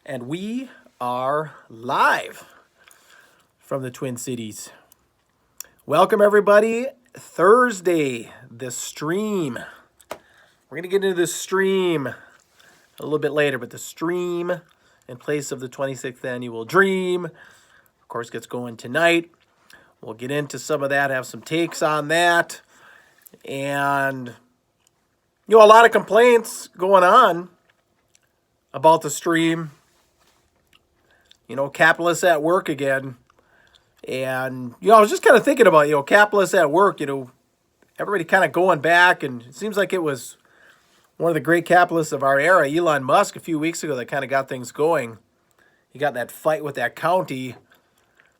And we are live from the Twin Cities. Welcome, everybody. Thursday, the stream. We're going to get into the stream a little bit later, but the stream in place of the 26th annual Dream, of course, gets going tonight. We'll get into some of that, have some takes on that. And, a lot of complaints going on about the stream. Capitalists at work again. And, I was just kind of thinking about, capitalists at work, everybody kind of going back. And it seems like it was one of the great capitalists of our era, Elon Musk, a few weeks ago that kind of got things going. He got that fight with that county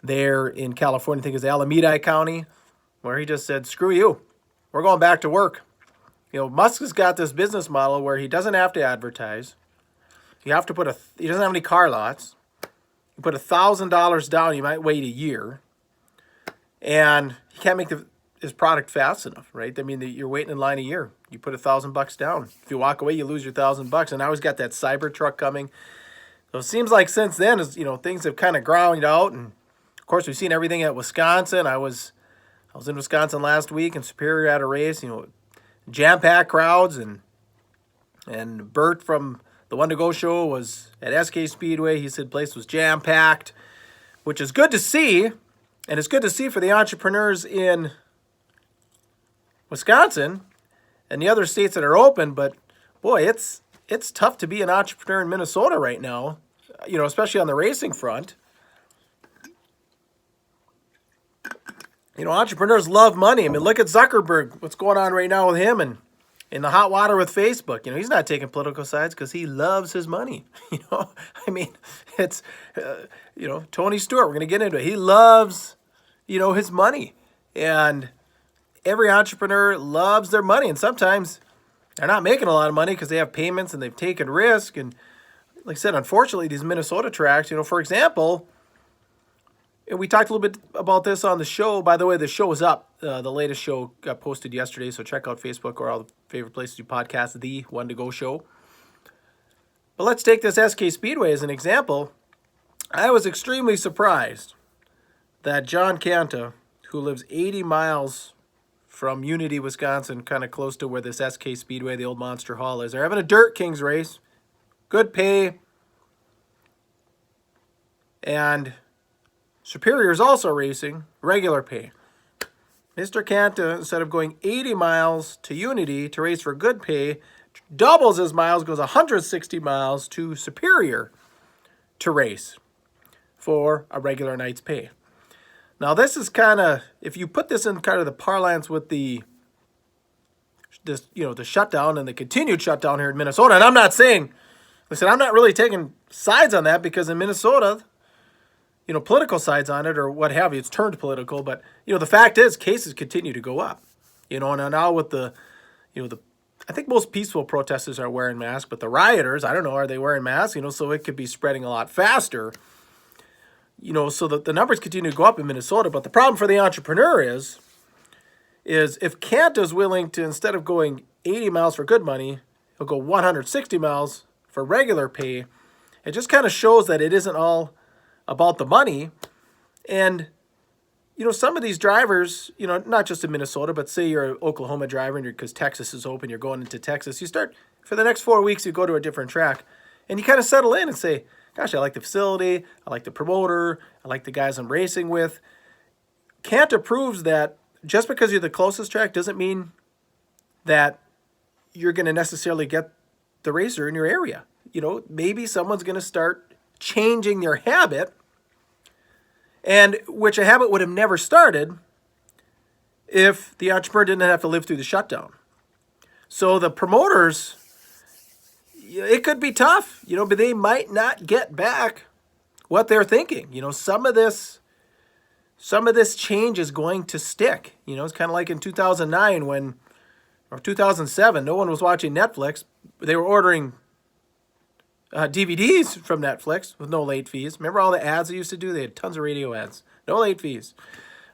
there in California, I think it's Alameda County, where he just said, screw you. We're going back to work. Musk has got this business model where he doesn't have to advertise. You have to he doesn't have any car lots. You put $1,000 down, you might wait a year. And he can't make his product fast enough, right? I mean, you're waiting in line a year. You put $1,000 down. If you walk away, you lose your $1,000. And now he's got that Cybertruck coming. So it seems like since then, things have kind of ground out. And of course, we've seen everything at Wisconsin. I was in Wisconsin last week, and Superior had a race. Jam-packed crowds, and Bert from the One to Go show was at SK Speedway. He said the place was jam-packed, which is good to see. And it's good to see for the entrepreneurs in Wisconsin and the other states that are open. But boy, it's tough to be an entrepreneur in Minnesota right now, especially on the racing front. Entrepreneurs love money. I mean, look at Zuckerberg, what's going on right now with him and in the hot water with Facebook. He's not taking political sides because he loves his money. It's, Tony Stewart, we're going to get into it. He loves, his money. And every entrepreneur loves their money. And sometimes they're not making a lot of money because they have payments and they've taken risk. And like I said, unfortunately, these Minnesota tracks, for example, and we talked a little bit about this on the show. By the way, the show is up. The latest show got posted yesterday, so check out Facebook or all the favorite places to podcast, The One to Go Show. But let's take this SK Speedway as an example. I was extremely surprised that John Canta, who lives 80 miles from Unity, Wisconsin, kind of close to where this SK Speedway, the old Monster Hall is, they're having a Dirt Kings race. Good pay. And Superior is also racing, regular pay. Mr. Canta, instead of going 80 miles to Unity to race for good pay, doubles his miles, goes 160 miles to Superior to race for a regular night's pay. Now, this is kind of, if you put this in kind of the parlance with the shutdown and the continued shutdown here in Minnesota, and I'm not saying, listen, I'm not really taking sides on that because in Minnesota, political sides on it or what have you, it's turned political, but, the fact is cases continue to go up, and now with I think most peaceful protesters are wearing masks, but the rioters, I don't know, are they wearing masks, so it could be spreading a lot faster, so that the numbers continue to go up in Minnesota. But the problem for the entrepreneur is if Canta's willing to, instead of going 80 miles for good money, he'll go 160 miles for regular pay. It just kind of shows that it isn't all about the money. And, some of these drivers, not just in Minnesota, but say you're an Oklahoma driver and because Texas is open, you're going into Texas. You start, for the next 4 weeks, you go to a different track and you kind of settle in and say, gosh, I like the facility. I like the promoter. I like the guys I'm racing with. Canta proves that just because you're the closest track doesn't mean that you're going to necessarily get the racer in your area. Maybe someone's going to start changing their habit, and which a habit would have never started if the entrepreneur didn't have to live through the shutdown. So the promoters, it could be tough, but they might not get back what they're thinking. Some of this change is going to stick. It's kind of like in 2009 or 2007, no one was watching Netflix. They were ordering DVDs from Netflix with no late fees. Remember all the ads they used to do? They had tons of radio ads. No late fees.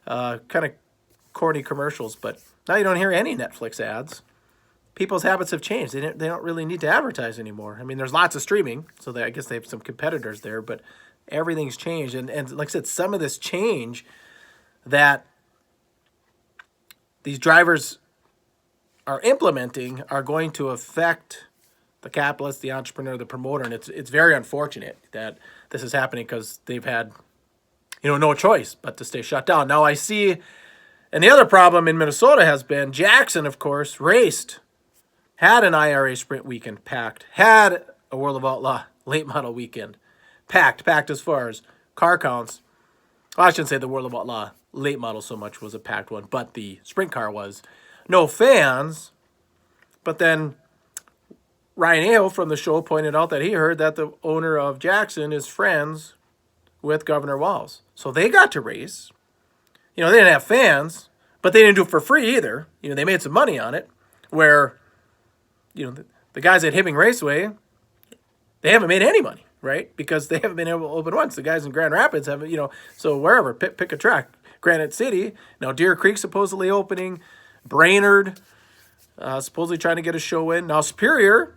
Kind of corny commercials, but now you don't hear any Netflix ads. people's habits have changed. They don't really need to advertise anymore. I mean, there's lots of streaming, so I guess they have some competitors there, but everything's changed. And like I said, some of this change that these drivers are implementing are going to affect the capitalist, the entrepreneur, the promoter, and it's very unfortunate that this is happening because they've had, no choice but to stay shut down. Now I see, and the other problem in Minnesota has been Jackson, of course, had an IRA sprint weekend packed, had a World of Outlaw late model weekend packed as far as car counts. Well, I shouldn't say the World of Outlaw late model so much was a packed one, but the sprint car was. No fans, but then Ryan Aho from the show pointed out that he heard that the owner of Jackson is friends with Governor Walz. So they got to race. They didn't have fans, but they didn't do it for free either. They made some money on it, where, the guys at Hibbing Raceway, they haven't made any money, right? Because they haven't been able to open once. The guys in Grand Rapids haven't, so wherever, pick a track. Granite City, now Deer Creek supposedly opening, Brainerd supposedly trying to get a show in. Now Superior,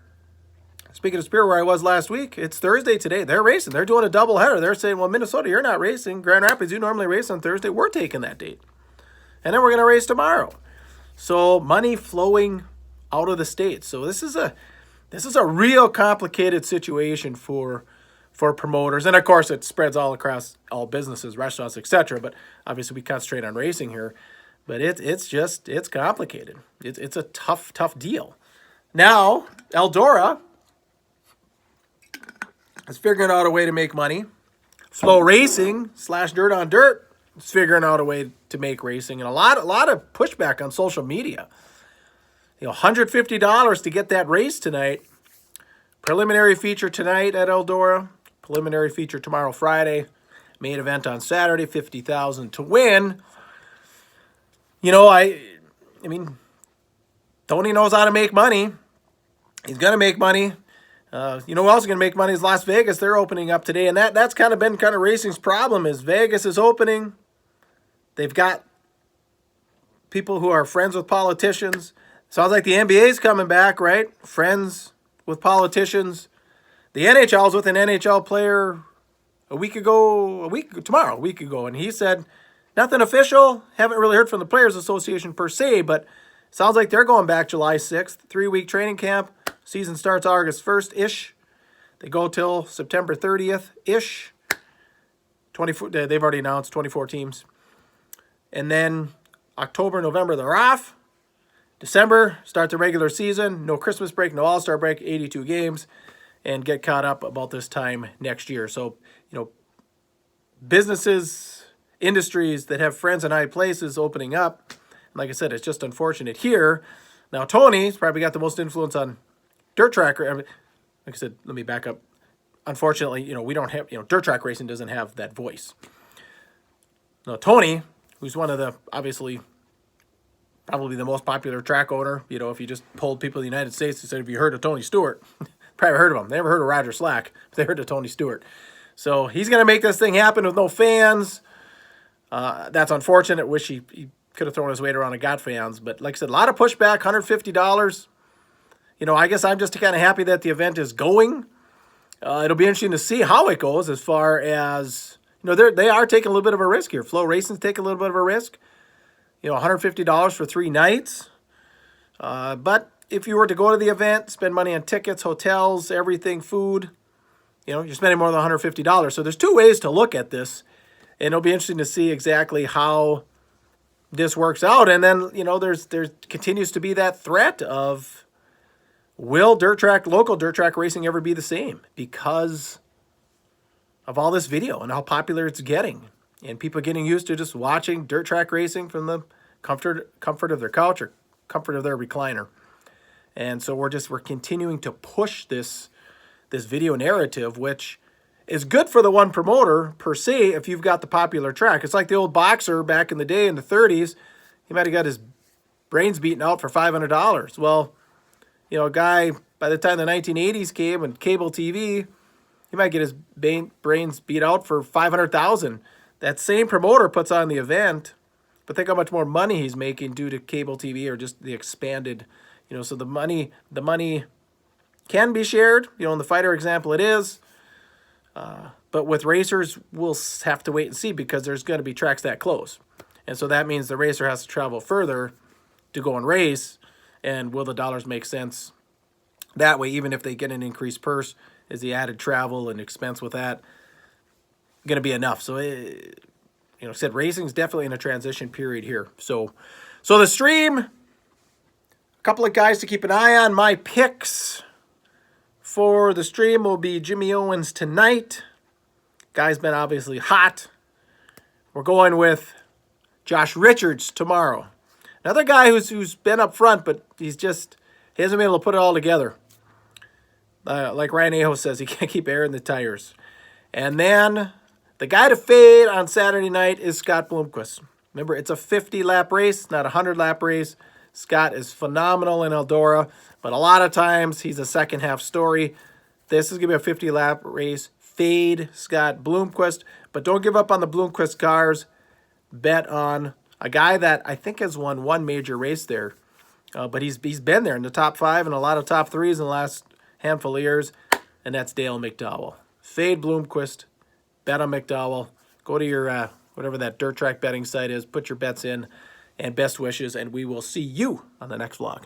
speaking of Superior, where I was last week, it's Thursday today. They're racing. They're doing a doubleheader. They're saying, well, Minnesota, you're not racing. Grand Rapids, you normally race on Thursday. We're taking that date. And then we're going to race tomorrow. So money flowing out of the state. So this is a real complicated situation for promoters. And of course, it spreads all across all businesses, restaurants, etc. But obviously, we concentrate on racing here. But it's complicated. It's a tough deal. Now, Eldora is figuring out a way to make money. Flow Racing / Dirt on Dirt is figuring out a way to make racing, and a lot of pushback on social media. $150 to get that race tonight. Preliminary feature tonight at Eldora. Preliminary feature tomorrow, Friday. Main event on Saturday, $50,000 to win. I mean, Tony knows how to make money. He's going to make money. Who else is going to make money is Las Vegas. They're opening up today. And that's kind of been racing's problem is Vegas is opening. They've got people who are friends with politicians. Sounds like the NBA's coming back, right? Friends with politicians. The NHL's with an NHL player a week ago, and he said, nothing official. Haven't really heard from the Players Association per se, but sounds like they're going back July 6th. 3-week training camp. Season starts August 1st-ish. They go till September 30th-ish. 24. They've already announced 24 teams. And then October, November, they're off. December, start the regular season. No Christmas break, no All-Star break, 82 games. And get caught up about this time next year. So, businesses, industries that have friends in high places opening up. And like I said, it's just unfortunate here. Now, Tony's probably got the most influence on dirt track. Like I said, let me back up. Unfortunately, we don't have, dirt track racing doesn't have that voice. Now, Tony, who's one of the, obviously, probably the most popular track owner, if you just polled people in the United States and said, have you heard of Tony Stewart? Probably heard of him. They never heard of Roger Slack, but they heard of Tony Stewart. So he's going to make this thing happen with no fans. That's unfortunate. Wish he could have thrown his weight around and got fans. But like I said, a lot of pushback, $150. I guess I'm just kind of happy that the event is going. It'll be interesting to see how it goes as far as, they are taking a little bit of a risk here. Flow Racing's taking a little bit of a risk. $150 for 3 nights. But if you were to go to the event, spend money on tickets, hotels, everything, food, you're spending more than $150. So there's 2 ways to look at this. And it'll be interesting to see exactly how this works out. And then, there continues to be that threat of, will local dirt track racing ever be the same? Because of all this video and how popular it's getting. And people getting used to just watching dirt track racing from the comfort of their couch or comfort of their recliner. And so we're continuing to push this video narrative, which is good for the one promoter per se if you've got the popular track. It's like the old boxer back in the day in the 30s. He might have got his brains beaten out for $500. Well, a guy, by the time the 1980s came and cable TV, he might get his brains beat out for $500,000. That same promoter puts on the event, but think how much more money he's making due to cable TV or just the expanded, So the money can be shared. In the fighter example, it is. But with racers, we'll have to wait and see because there's going to be tracks that close. And so that means the racer has to travel further to go and race. And will the dollars make sense that way, even if they get an increased purse? Is the added travel and expense with that going to be enough? So, said racing's definitely in a transition period here. So the stream, a couple of guys to keep an eye on. My picks for the stream will be Jimmy Owens tonight. Guy's been obviously hot. We're going with Josh Richards tomorrow. Another guy who's been up front, but he hasn't been able to put it all together. Like Ryan Aho says, he can't keep air in the tires. And then the guy to fade on Saturday night is Scott Bloomquist. Remember, it's a 50-lap race, not a 100-lap race. Scott is phenomenal in Eldora, but a lot of times he's a second-half story. This is going to be a 50-lap race. Fade Scott Bloomquist, but don't give up on the Bloomquist cars. Bet on a guy that I think has won one major race there, but he's been there in the top 5 and a lot of top 3s in the last handful of years, and that's Dale McDowell. Fade Bloomquist, bet on McDowell. Go to your whatever that dirt track betting site is, put your bets in, and best wishes, and we will see you on the next vlog.